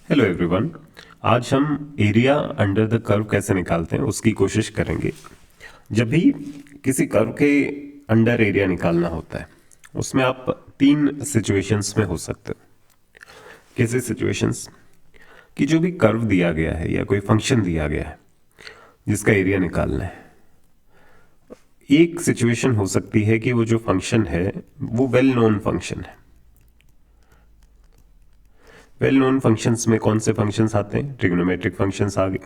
Hello everyone. आज हम area under the curve कैसे निकालते हैं उसकी कोशिश करेंगे। जब भी किसी कर्व के अंडर एरिया निकालना होता है उसमें आप तीन सिचुएशंस में हो सकते हो। कैसे सिचुएशंस कि जो भी कर्व दिया गया है या कोई फंक्शन दिया गया है जिसका एरिया निकालना है, एक सिचुएशन हो सकती है कि वो जो फंक्शन है वो वेल नोन फंक्शन है। वेल नोन फंक्शंस में कौन से फंक्शंस आते हैं? ट्रिग्नोमेट्रिक फंक्शंस आ गए,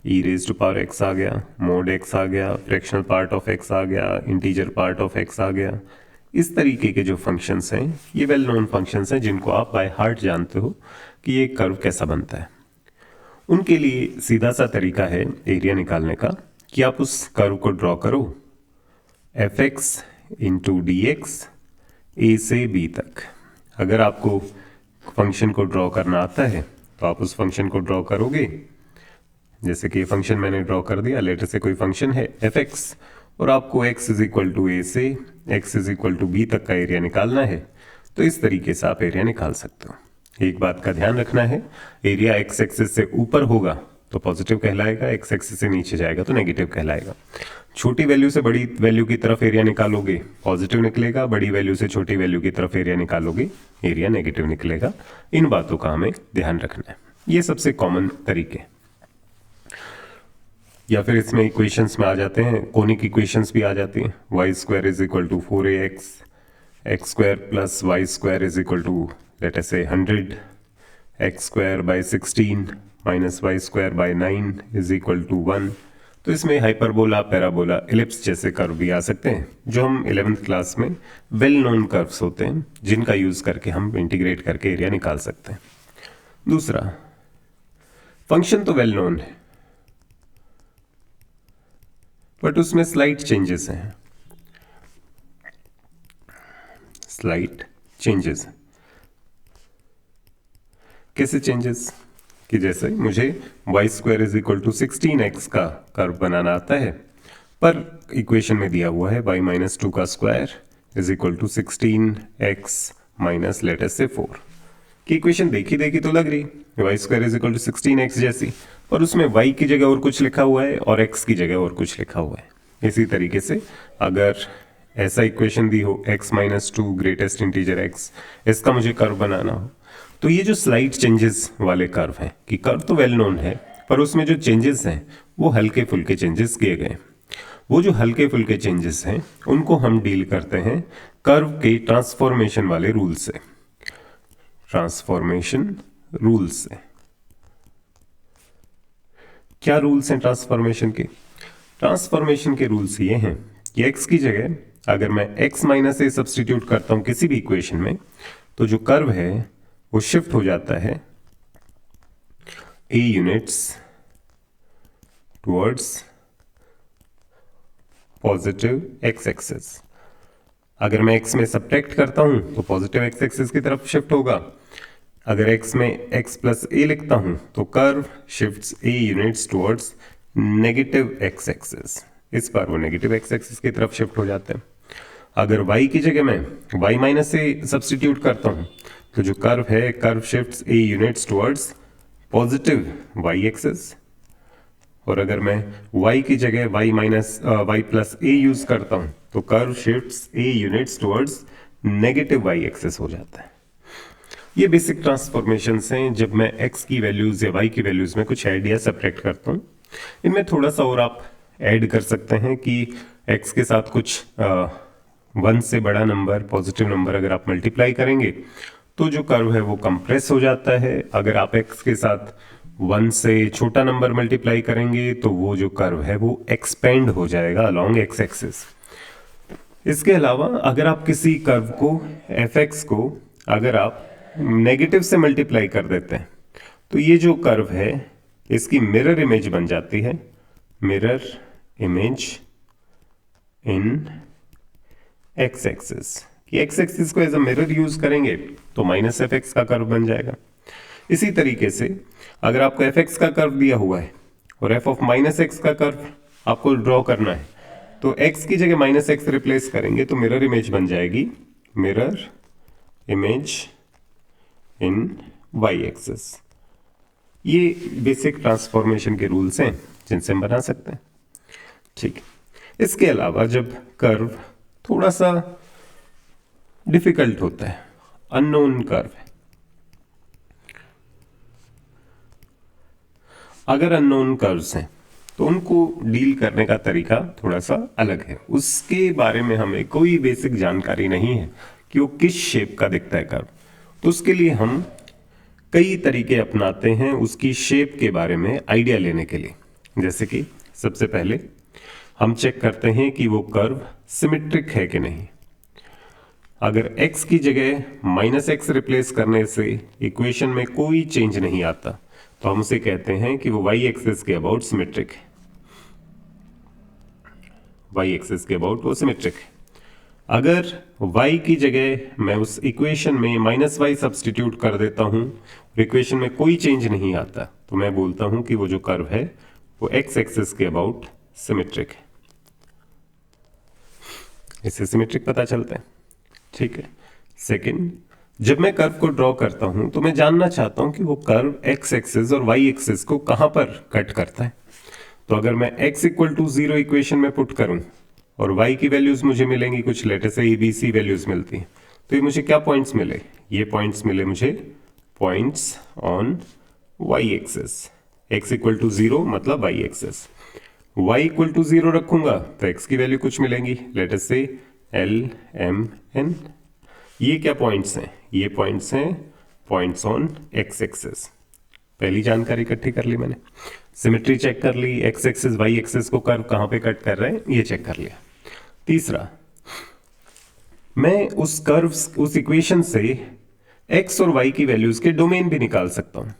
e raise to power x आ गया, मोड एक्स आ गया, फ्रैक्शनल पार्ट ऑफ एक्स आ गया, इंटीजर पार्ट ऑफ एक्स आ गया। इस तरीके के जो फंक्शंस हैं ये वेल नोन फंक्शंस हैं जिनको आप बाय हार्ट जानते हो कि ये कर्व कैसा बनता है। उनके लिए सीधा सा तरीका है एरिया निकालने का कि आप उस कर्व को ड्रॉ करो f x into d x A से बी तक। अगर आपको फंक्शन को ड्रॉ करना आता है तो आप उस फंक्शन को ड्रॉ करोगे। जैसे कि ये फंक्शन मैंने ड्रॉ कर दिया, लेटर से कोई फंक्शन है एफ एक्स और आपको x is equal to a से x is equal to b तक का एरिया निकालना है, तो इस तरीके से आप एरिया निकाल सकते हो। एक बात का ध्यान रखना है, एरिया x एक्सिस से ऊपर होगा तो पॉजिटिव कहलाएगा, x एक्सिस से नीचे जाएगा तो नेगेटिव कहलाएगा। छोटी वैल्यू से बड़ी वैल्यू की तरफ एरिया निकालोगे पॉजिटिव निकलेगा, बड़ी वैल्यू से छोटी वैल्यू की तरफ एरिया निकालोगे एरिया नेगेटिव निकलेगा। इन बातों का हमें ध्यान रखना है। ये सबसे कॉमन तरीके। या फिर इसमें इक्वेशंस में आ जाते हैं, कोनिक इक्वेशंस भी आ जाती हैं। Y square is equal to 4ax, x square plus y square is equal to let us say 100, x square by 16 minus y square by 9 is equal to 1। तो इसमें हाइपरबोला, पैराबोला, एलिप्स जैसे curve भी आ सकते हैं जो हम 11th class में वेल नोन कर्व्स होते हैं जिनका यूज करके हम इंटीग्रेट करके एरिया निकाल सकते हैं। दूसरा, फंक्शन तो वेल नोन है बट उसमें स्लाइट चेंजेस हैं। स्लाइट चेंजेस कैसे चेंजेस कि जैसे मुझे y square is equal to 16x का कर्व बनाना आता है, पर इक्वेशन में दिया हुआ है y माइनस 2 का square is equal to 16x minus let us say 4 की इक्वेशन देखी देखी तो लग रही y square is equal to 16x जैसी, पर उसमें y की जगह और कुछ लिखा हुआ है और x की जगह और कुछ लिखा हुआ है। इसी तरीके से अगर ऐसा इक्वेशन दी हो x minus 2 greatest integer x, इसका मुझे कर्व बनाना हो, तो ये जो स्लाइड चेंजेस वाले कर्व हैं कि कर्व तो वेल नोन है पर उसमें जो चेंजेस हैं वो हल्के फुल्के चेंजेस किए गए। वो जो हल्के फुल्के चेंजेस हैं उनको हम डील करते हैं कर्व के ट्रांसफॉर्मेशन वाले रूल से। ट्रांसफॉर्मेशन रूल से क्या रूल्स हैं ट्रांसफॉर्मेशन के? ट्रांसफॉर्मेशन के रूल्स ये हैं कि x की जगह अगर मैं x माइनस ए सब्सटीट्यूट करता हूं किसी भी इक्वेशन में, तो जो कर्व है वो शिफ्ट हो जाता है a units towards positive x axis. अगर मैं x में सब्ट्रैक्ट करता हूं तो पॉजिटिव x एक्सिस की तरफ शिफ्ट होगा। अगर x में x प्लस a लिखता हूं तो curve shifts a units towards negative x axis. इस बार वो नेगेटिव x एक्सिस की तरफ शिफ्ट हो जाते हैं। अगर y की जगह मैं y माइनस a सब्सटीट्यूट करता हूं तो जो कर्व है curve shifts a units towards positive y axis. और अगर मैं y की जगह y प्लस a यूज करता हूं तो curve shifts a units towards negative y axis हो जाता है। ये बेसिक ट्रांसफॉर्मेशंस हैं जब मैं x की वैल्यूज या y की वैल्यूज में कुछ ऐड या सब्ट्रैक्ट करता हूं। इनमें थोड़ा सा और आप ऐड कर सकते हैं कि x के साथ कुछ 1 से बड़ा नंबर, पॉजिटिव नंबर अगर आप मल्टीप्लाई करेंगे तो जो कर्व है वो कंप्रेस हो जाता है। अगर आप x के साथ 1 से छोटा नंबर मल्टीप्लाई करेंगे तो वो जो कर्व है वो एक्सपेंड हो जाएगा अलोंग x एक्सिस। इसके अलावा अगर आप किसी कर्व को fx को अगर आप नेगेटिव से मल्टीप्लाई कर देते हैं तो ये जो कर्व है इसकी मिरर इमेज बन जाती है। Mirror image in x axis कि x एक्सिस को एज अ मिरर यूज करेंगे तो माइनस एफ एक्स का कर्व बन जाएगा। इसी तरीके से अगर आपको एफ एक्स का कर्व दिया हुआ है और एफ ऑफ माइनस एक्स का कर्व आपको ड्रॉ करना है तो x की जगह माइनस एक्स रिप्लेस करेंगे तो मिरर इमेज बन जाएगी mirror image in y axis. ये बेसिक ट्रांसफॉर्मेशन के रूल्स हैं जिनसे हम बना सकते हैं। ठीक है, इसके अलावा जब कर्व थोड़ा सा डिफिकल्ट होता है, अननोन कर्व है, अगर अननोन कर्व्स हैं तो उनको डील करने का तरीका थोड़ा सा अलग है। उसके बारे में हमें कोई बेसिक जानकारी नहीं है कि वो किस शेप का दिखता है कर्व, तो उसके लिए हम कई तरीके अपनाते हैं उसकी शेप के बारे में आइडिया लेने के लिए। जैसे कि सबसे पहले हम चेक करते हैं कि वो कर्व सिमेट्रिक है कि नहीं। अगर x की जगह -x रिप्लेस करने से इक्वेशन में कोई चेंज नहीं आता तो हम उसे कहते हैं कि वो y एक्सिस के अबाउट सिमेट्रिक है। y एक्सिस के अबाउट वो सिमेट्रिक है। अगर y की जगह मैं उस इक्वेशन में -y सब्सटीट्यूट कर देता हूं और इक्वेशन में कोई चेंज नहीं आता तो मैं बोलता हूं कि वो जो कर्व है वो x एक्सिस के अबाउट सिमेट्रिक है। इससे सिमेट्रिक पता चलता है। ठीक है, सेकंड, जब मैं कर्व को ड्रॉ करता हूं तो मैं जानना चाहता हूं कि वो कर्व x एक्सिस और y एक्सिस को कहां पर कट करता है। तो अगर मैं x इक्वल टू 0 इक्वेशन में पुट करूं और y की वैल्यूज मुझे मिलेंगी कुछ लेटर से ABC वैल्यूज मिलती हैं, तो ये मुझे क्या पॉइंट्स मिले? ये पॉइंट्स मिले मुझे points on y axis. x equal to 0 मतलब y axis. y equal to 0 रखूंगा तो x की वैल्यू कुछ मिलेंगी लेटर से L M N। ये क्या पॉइंट्स हैं? ये पॉइंट्स हैं पॉइंट्स ऑन x एक्सिस। पहली जानकारी इकट्ठी कर ली मैंने, सिमेट्री चेक कर ली, x एक्सिस y एक्सिस को कर्व कहां पे कट कर रहे हैं ये चेक कर लिया। तीसरा, मैं उस कर्व्स उस इक्वेशन से x और y की वैल्यूज के डोमेन भी निकाल सकता हूं।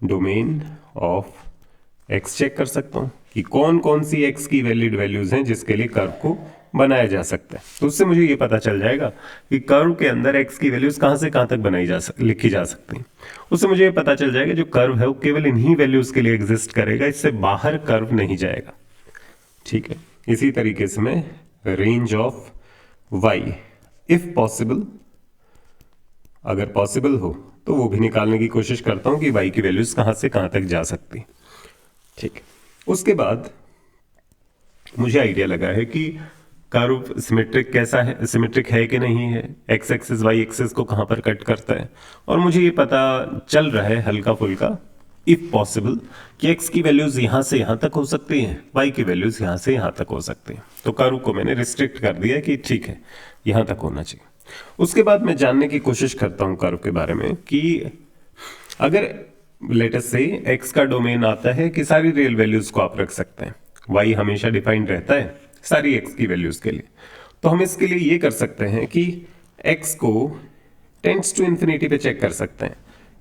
डोमेन ऑफ x चेक कर सकता हूं कि कौन कौन सी x की वैलिड वैल्यूज हैं जिसके लिए कर्व को बनाया जा सकता है। तो उससे मुझे ये पता चल जाएगा कि कर्व के अंदर x की वैल्यूज कहां से कहां तक लिखी जा सकती हैं। उससे मुझे ये पता चल जाएगा जो कर्व है वो केवल इन्हीं वैल्यूज के लिए एग्जिस्ट करेगा, इससे बाहर कर्व नहीं जाएगा। ठीक है, इसी तरीके से मैं range of y if possible, अगर पॉसिबल हो तो वो भी निकालने की कोशिश करता हूं कि y की वैल्यूज कहां से कहां तक जा सकती। ठीक है, उसके बाद मुझे आइडिया लगा है कि कर्व सिमेट्रिक कैसा है, सिमेट्रिक है कि नहीं है, x एक्सिस y एक्सिस को कहां पर कट करता है, और मुझे ये पता चल रहा है हल्का फुल्का इफ पॉसिबल कि x की वैल्यूज यहां से यहां तक हो सकती हैं, y की वैल्यूज यहां से यहां तक हो सकती हैं। तो कर्व को मैंने रिस्ट्रिक्ट कर दिया कि ठीक है यहां तक होना चाहिए। उसके बाद मैं जानने की कोशिश करता हूं कर्व के बारे में कि अगर लेटर से x का डोमेन आता है कि सारी रियल वैल्यूज को आप रख सकते हैं, y हमेशा डिफाइंड रहता है सारी x की वैल्यूज के लिए, तो हम इसके लिए ये कर सकते हैं कि x को टेंड्स टू इंफिनिटी पे चेक कर सकते हैं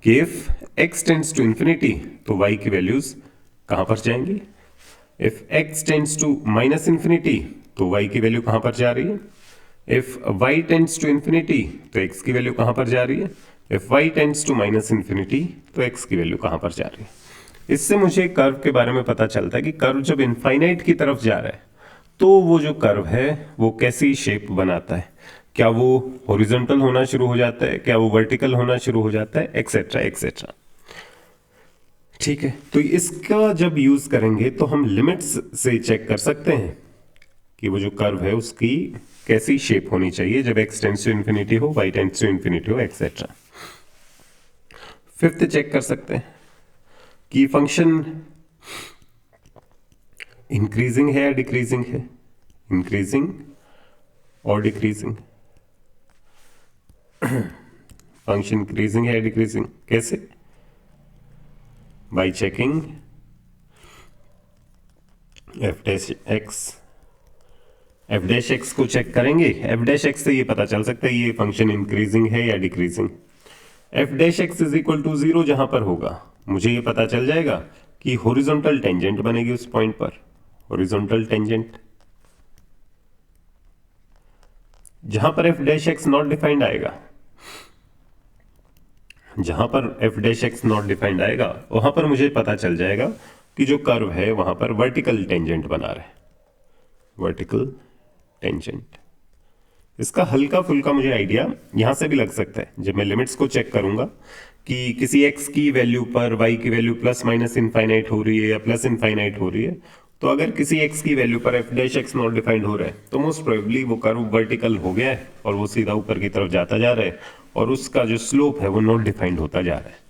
कि if x tends to infinity तो y की वैल्यूज कहां पर जाएंगी, if x tends to minus infinity तो y की वैल्यू कहां पर जा रही है, if y tends to infinity तो x की वैल्यू कहां पर जा रही है, if y tends to minus infinity तो x की वैल्यू कहां पर जा रही है। इससे मुझे कर्व के बारे में पता चलता है कि कर्व जब इनफाइनाइट की तरफ जा रहा है तो वो जो कर्व है वो कैसी शेप बनाता है, क्या वो हॉरिजॉन्टल होना शुरू हो जाता है, क्या वो वर्टिकल होना शुरू हो जाता है, एक्सेट्रा एक्सेट्रा। ठीक है, तो इसका जब यूज करेंगे तो हम लिमिट्स से चेक कर सकते हैं कि वो जो कर्व है उसकी कैसी शेप होनी चाहिए जब x टेंड्स टू इंफिनिटी हो, y टेंड्स टू इंफिनिटी हो, एक्सेट्रा। फिफ्थ चेक कर सकते हैं कि फंक्शन इंक्रीजिंग है या डिक्रीजिंग है, इंक्रीजिंग और डिक्रीजिंग। फंक्शन इंक्रीजिंग है या डिक्रीजिंग कैसे? Bye checking F dash x को चेक करेंगे, एफ डैश एक्स से ये पता चल सकता है ये फंक्शन इंक्रीजिंग है या decreasing. F dash x is equal to 0 जहां पर होगा मुझे ये पता चल जाएगा कि हॉरिजॉन्टल टेंजेंट बनेगी उस पॉइंट पर, हॉरिजॉन्टल टेंजेंट। जहां पर F dash x not defined आएगा, जहां पर F dash x not defined आएगा वहां पर मुझे पता चल जाएगा कि जो कर्व है वहां पर वर्टिकल टेंजेंट बना रहा है, वर्टिकल टेंजेंट। इसका हल्का फुल्का मुझे आइडिया यहाँ से भी लग सकता है। जब मैं लिमिट्स को चेक करूंगा कि किसी x की वैल्यू पर y की वैल्यू प्लस माइनस इनफाइनाइट हो रही है या प्लस इनफाइनाइट हो रही है, तो अगर किसी x की वैल्यू पर f dash x not defined हो रहा है तो मोस्ट प्रोबेबली वो कर्व वर्टिकल हो गया है और वो सीधा ऊपर की तरफ जाता जा रहा है और उसका जो स्लोप है वो नॉट डिफाइंड होता जा रहा है।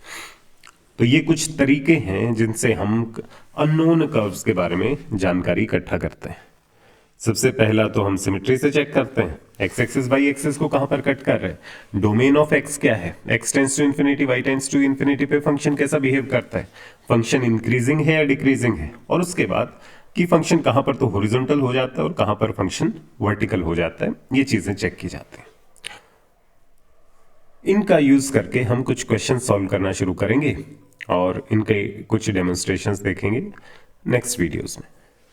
तो ये कुछ तरीके हैं जिनसे हम अननोन कर्व्स के बारे में जानकारी इकट्ठा करते हैं। सबसे पहला तो हम सिमेट्री से चेक करते हैं, एक्स एक्सिस वाई एक्सिस को कहां पर कट कर रहे हैं, डोमेन ऑफ एक्स क्या है, x tends to infinity y tends to infinity पे फंक्शन कैसा बिहेव करता है, फंक्शन इंक्रीजिंग है या डिक्रीजिंग है, और उसके बाद कि फंक्शन कहां पर तो हॉरिजॉन्टल हो जाता है और कहां पर फंक्शन वर्टिकल हो जाता है, ये चीजें चेक की जाती हैं। इनका यूज करके हम कुछ क्वेश्चन सॉल्व करना शुरू करेंगे और इनके कुछ डेमोन्स्ट्रेशंस देखेंगे नेक्स्ट वीडियोस में।